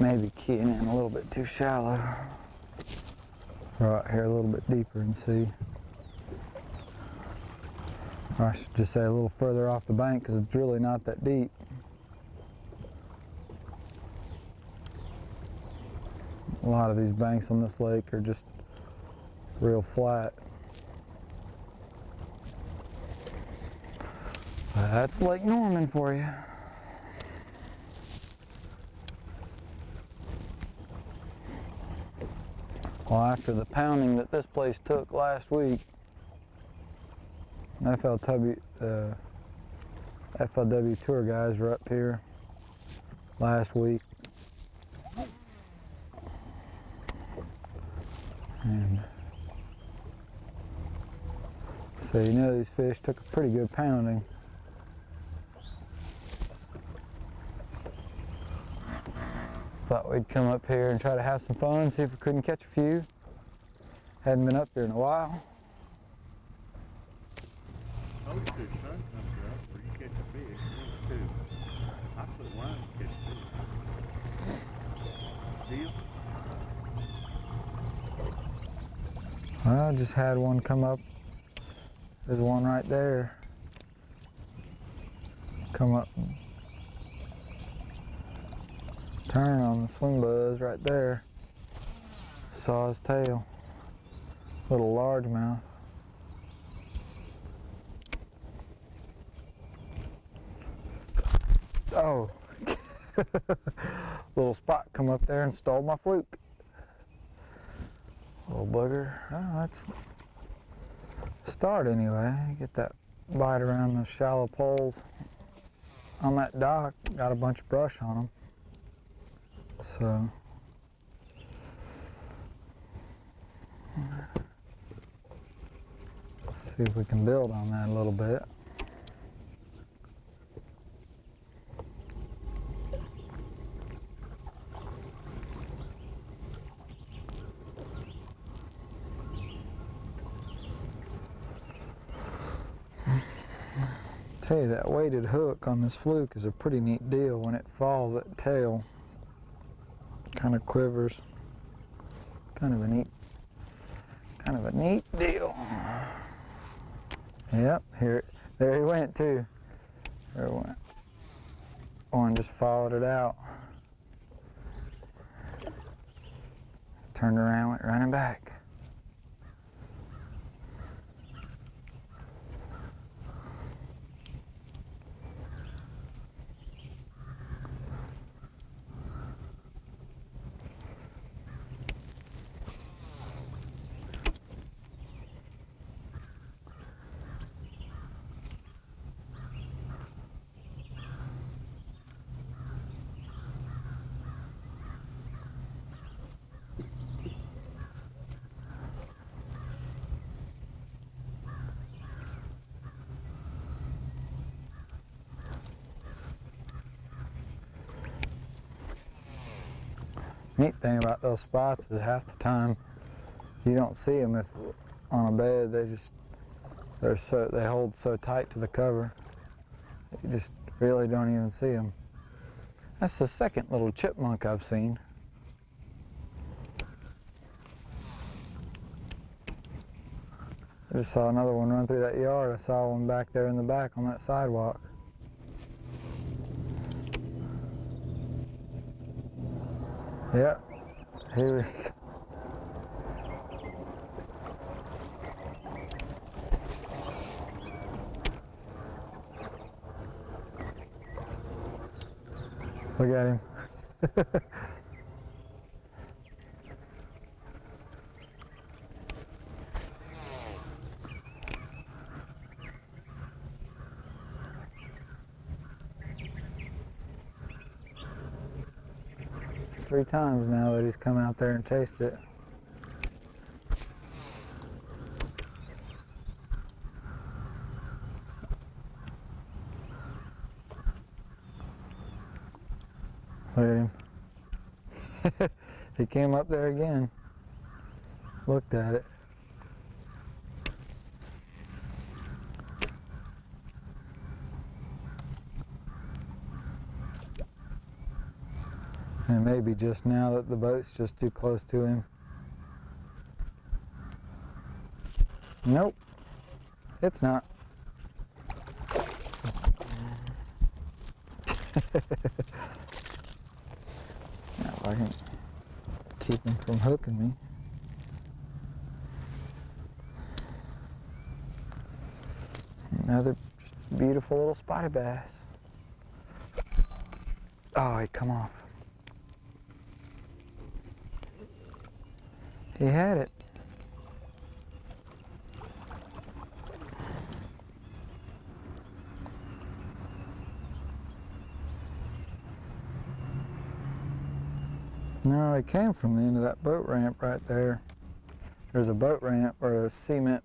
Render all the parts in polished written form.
Maybe keying in a little bit too shallow. Throw out here a little bit deeper and see. Or I should just say a little further off the bank because it's really not that deep. A lot of these banks on this lake are just real flat. That's Lake Norman for you. Well, after the pounding that this place took last week, FLW tour guys were up here last week. And so you know these fish took a pretty good pounding. Thought we'd come up here and try to have some fun, see if we couldn't catch a few. Hadn't been up here in a while. Those two sun comes up where you catch a fish, those two. I put one to catch fish. Deal? I just had one come up. There's one right there. Come up. Turn on the swing buzz right there. Saw his tail. Little largemouth. Oh. Little spot come up there and stole my fluke. Little bugger. Oh, that's a start anyway. Get that bite around those shallow poles on that dock. Got a bunch of brush on them. So let's see if we can build on that a little bit. Tell you, that weighted hook on this fluke is a pretty neat deal. When it falls, that tail kind of quivers. Kind of a neat deal. Yep, there he went too. There he went. One just followed it out. Turned around, went running back. Neat thing about those spots is half the time you don't see them if on a bed. They hold so tight to the cover. You just really don't even see them. That's the second little chipmunk I've seen. I just saw another one run through that yard. I saw one back there in the back on that sidewalk. Yep, here we go. Look at him. It's 3 times now that he's come out there and chased it. Look at him. He came up there again. Looked at it. And it may be just now that the boat's just too close to him. Nope, it's not. Now if I can keep him from hooking me. Another just beautiful little spotted bass. Oh, he come off. He had it. No, he came from the end of that boat ramp right there. There's a boat ramp or a cement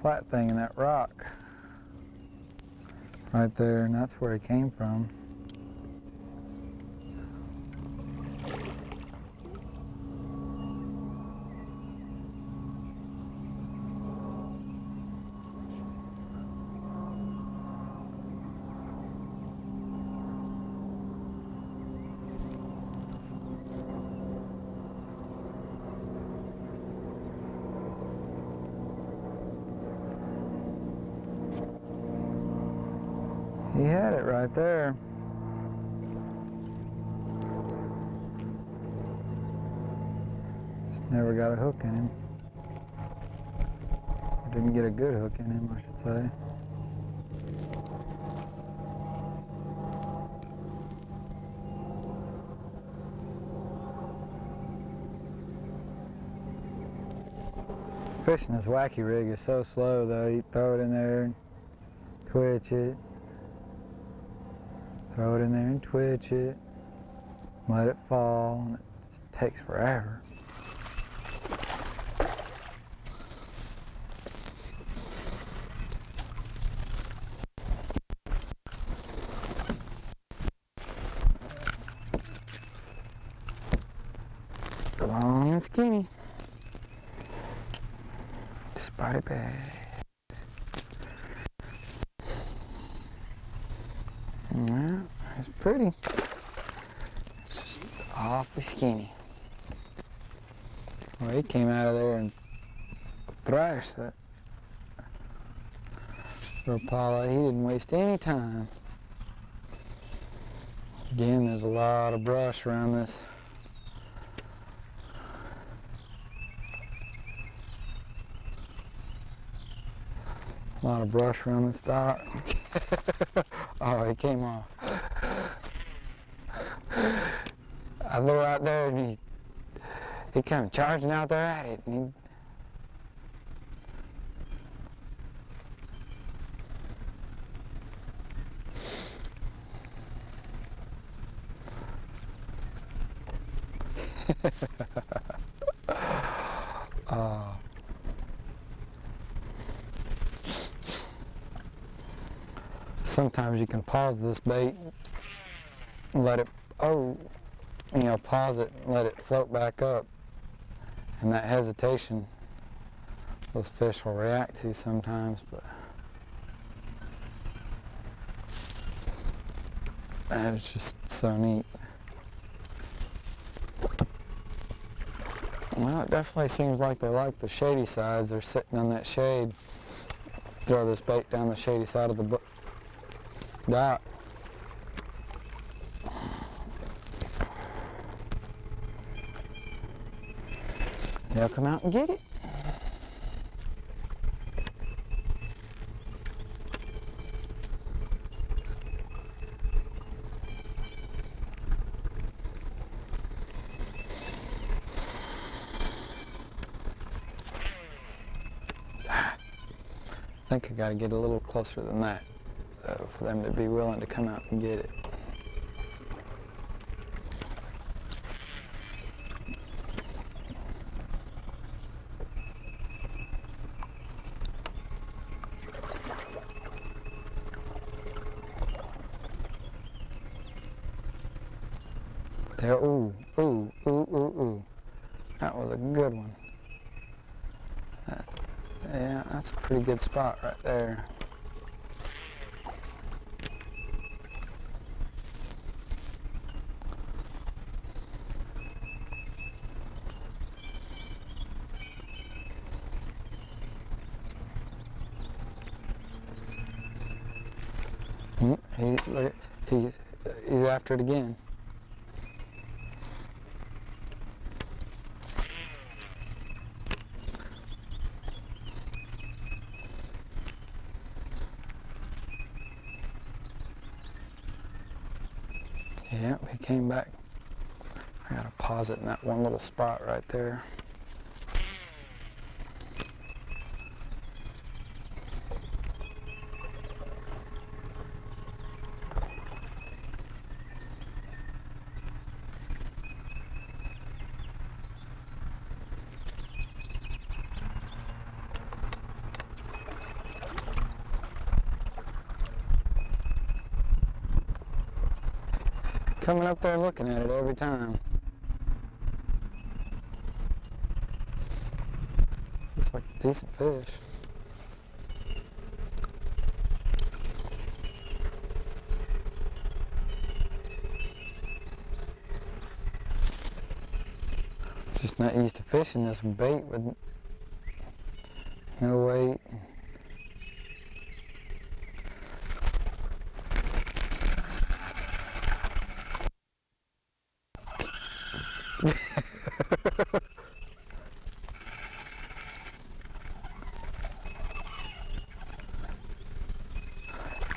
flat thing in that rock right there, and that's where he came from. He had it right there. Just never got a hook in him. Or didn't get a good hook in him, I should say. Fishing this wacky rig is so slow though. You throw it in there and twitch it. Throw it in there and twitch it, let it fall, and it just takes forever. Long and skinny. Spotted bass. Well, it's pretty. It's just awfully skinny. Well, he came out of there and thrashed that Rapala. He didn't waste any time. Again, there's a lot of brush around this. A lot of brush around this dock. Oh, he came off. I threw out there and he come charging out there at it. And sometimes you can pause this bait and let it, pause it and let it float back up. And that hesitation, those fish will react to sometimes, but that is just so neat. Well, it definitely seems like they like the shady sides. They're sitting on that shade. Throw this bait down the shady side of the dock. They'll come out and get it. I think I got to get a little closer than that for them to be willing to come out and get it. There, ooh, ooh, ooh, ooh, ooh. That was a good one. Yeah, that's a pretty good spot right there. He's after it again. Yep, he came back. I gotta pause it in that one little spot right there. Coming up there and looking at it every time. Looks like a decent fish. Just not used to fishing this bait with no weight.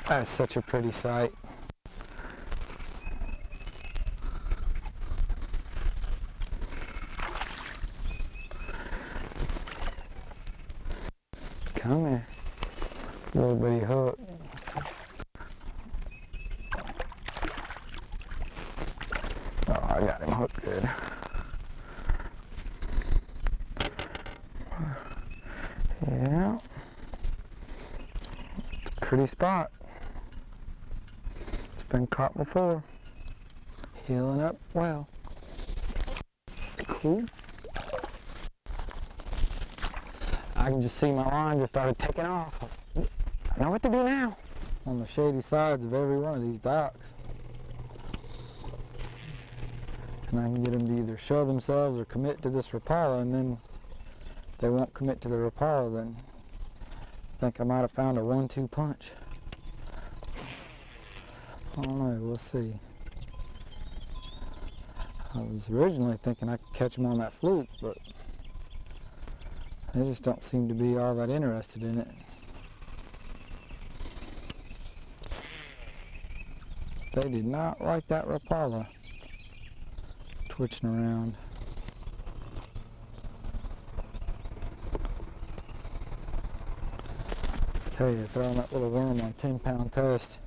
That's such a pretty sight. Come here, little bitty hook. Oh, I got him hooked good. Yeah, pretty spot. It's been caught before. Healing up well. Cool. I can just see my line just started taking off. I know what to do now. On the shady sides of every one of these docks. And I can get them to either show themselves or commit to this Rapala, and then if they won't commit to the Rapala, then I think I might have found a 1-2 punch. I don't know, we'll see. I was originally thinking I could catch them on that fluke, but they just don't seem to be all that interested in it. They did not like that Rapala twitching around. I tell you, throwing that little worm on 10-pound test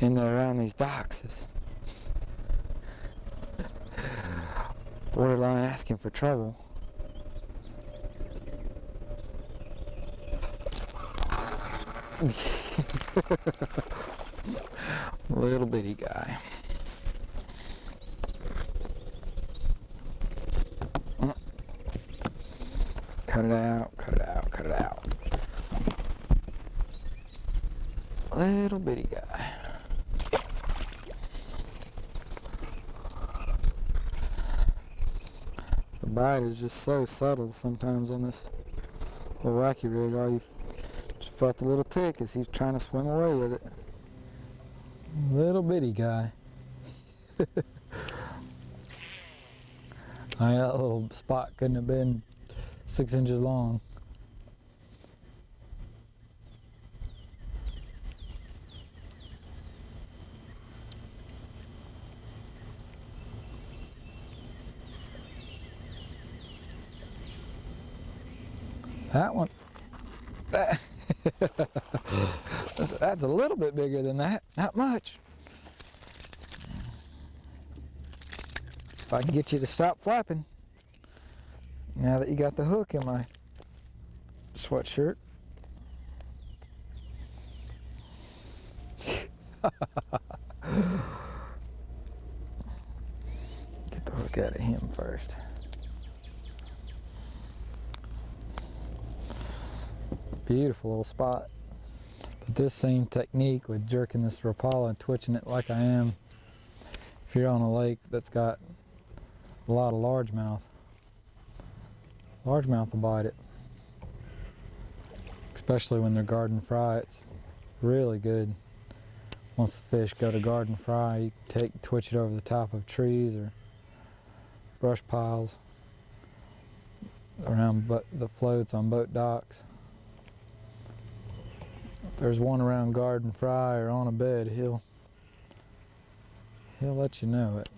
in there around these docks is borderline asking for trouble. Little bitty guy. Cut it out, cut it out, cut it out. Little bitty guy. The bite is just so subtle sometimes on this little wacky rig. All you just felt a little tick as he's trying to swim away with it. Little bitty guy. That little spot couldn't have been 6 inches long. That one, that's a little bit bigger than that, not much. If I can get you to stop flapping, now that you got the hook in my sweatshirt. Get the hook out of him first. Beautiful little spot. But this same technique with jerking this Rapala and twitching it like I am, if you're on a lake that's got a lot of largemouth, largemouth will bite it. Especially when they're garden fry, it's really good Once the fish go to garden fry, you can twitch it over the top of trees or brush piles around the floats on boat docks. If there's one around garden fry or on a bed, he'll let you know it.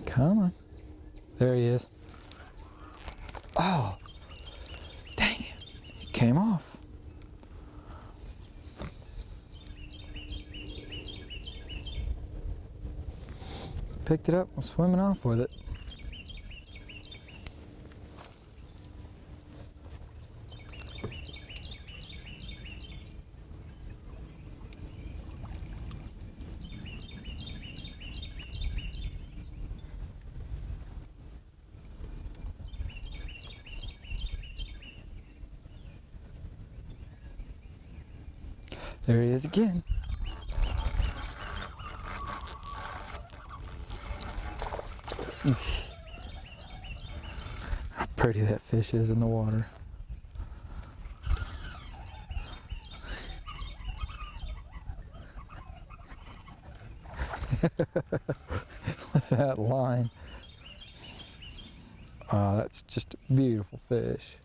Come on. There he is. Oh, dang it. He came off. Picked it up and was swimming off with it. There he is again. How pretty that fish is in the water. Look at that line. Oh, that's just a beautiful fish.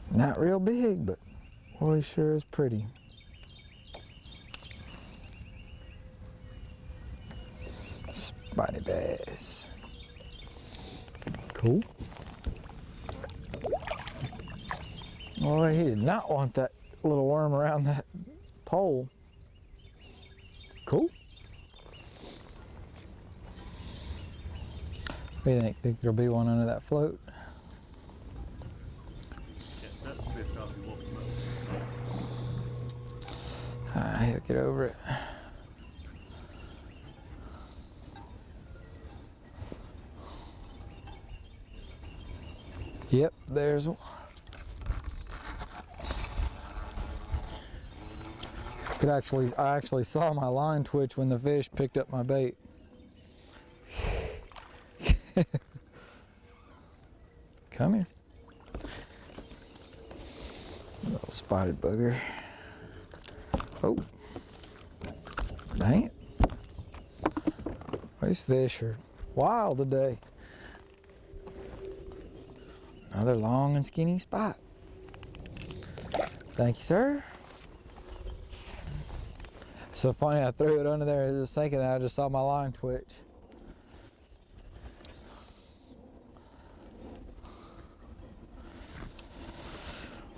Not real big, but boy, sure is pretty. Spotty bass. Cool. Boy, he did not want that little worm around that pole. Cool. What do you think? Think there'll be one under that float? He'll get over it. Yep, there's one. I actually saw my line twitch when the fish picked up my bait. Come here. Little spotted booger. Oh. Dang it. These fish are wild today. Another long and skinny spot. Thank you, sir. So funny, I threw it under there. I was just thinking that I just saw my line twitch.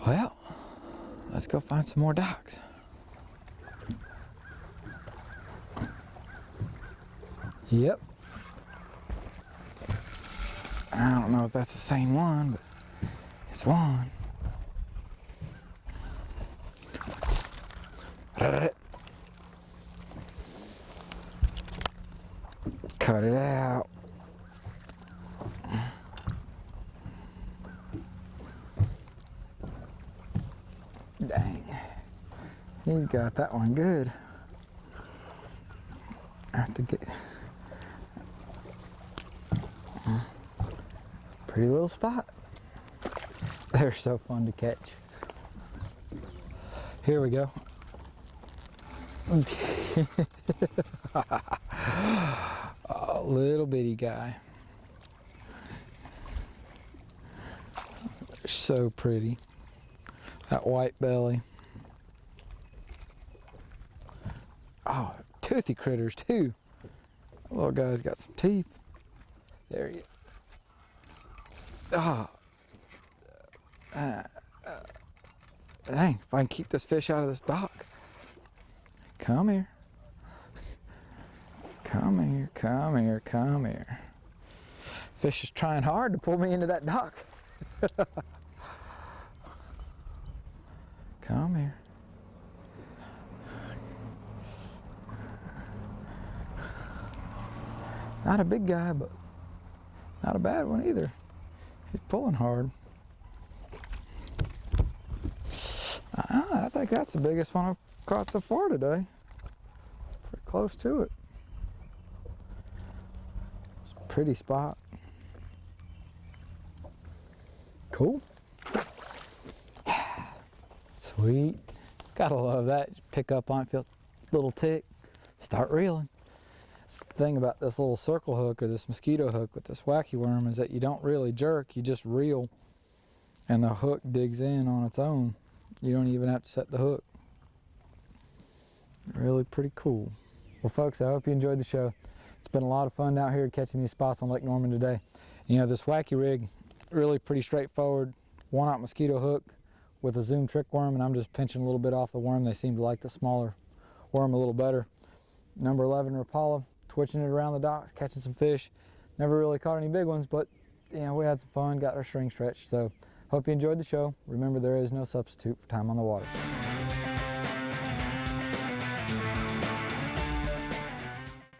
Well, let's go find some more docks. Yep. I don't know if that's the same one, but it's one. Cut it out. Dang. He's got that one good. I have to get... Pretty little spot. They're so fun to catch. Here we go. Oh, little bitty guy. They're so pretty. That white belly. Oh, toothy critters too. That little guy's got some teeth. There he is. Oh. Dang, if I can keep this fish out of this dock. Come here. Come here, come here, come here. Fish is trying hard to pull me into that dock. Come here. Not a big guy, but Not a bad one either. He's pulling hard. I think that's the biggest one I've caught so far today. Pretty close to it. It's a pretty spot. Cool. Sweet. Gotta love that. Just pick up on it, feel a little tick, start reeling. That's the thing about this little circle hook or this mosquito hook with this wacky worm is that you don't really jerk, you just reel and the hook digs in on its own. You don't even have to set the hook. Really pretty cool. Well folks, I hope you enjoyed the show. It's been a lot of fun out here catching these spots on Lake Norman today. You know, this wacky rig, really pretty straightforward. 1/0 mosquito hook with a Zoom trick worm, and I'm just pinching a little bit off the worm. They seem to like the smaller worm a little better. Number 11 Rapala, twitching it around the docks, catching some fish. Never really caught any big ones, but you know, we had some fun, got our string stretched. So hope you enjoyed the show. Remember, there is no substitute for time on the water.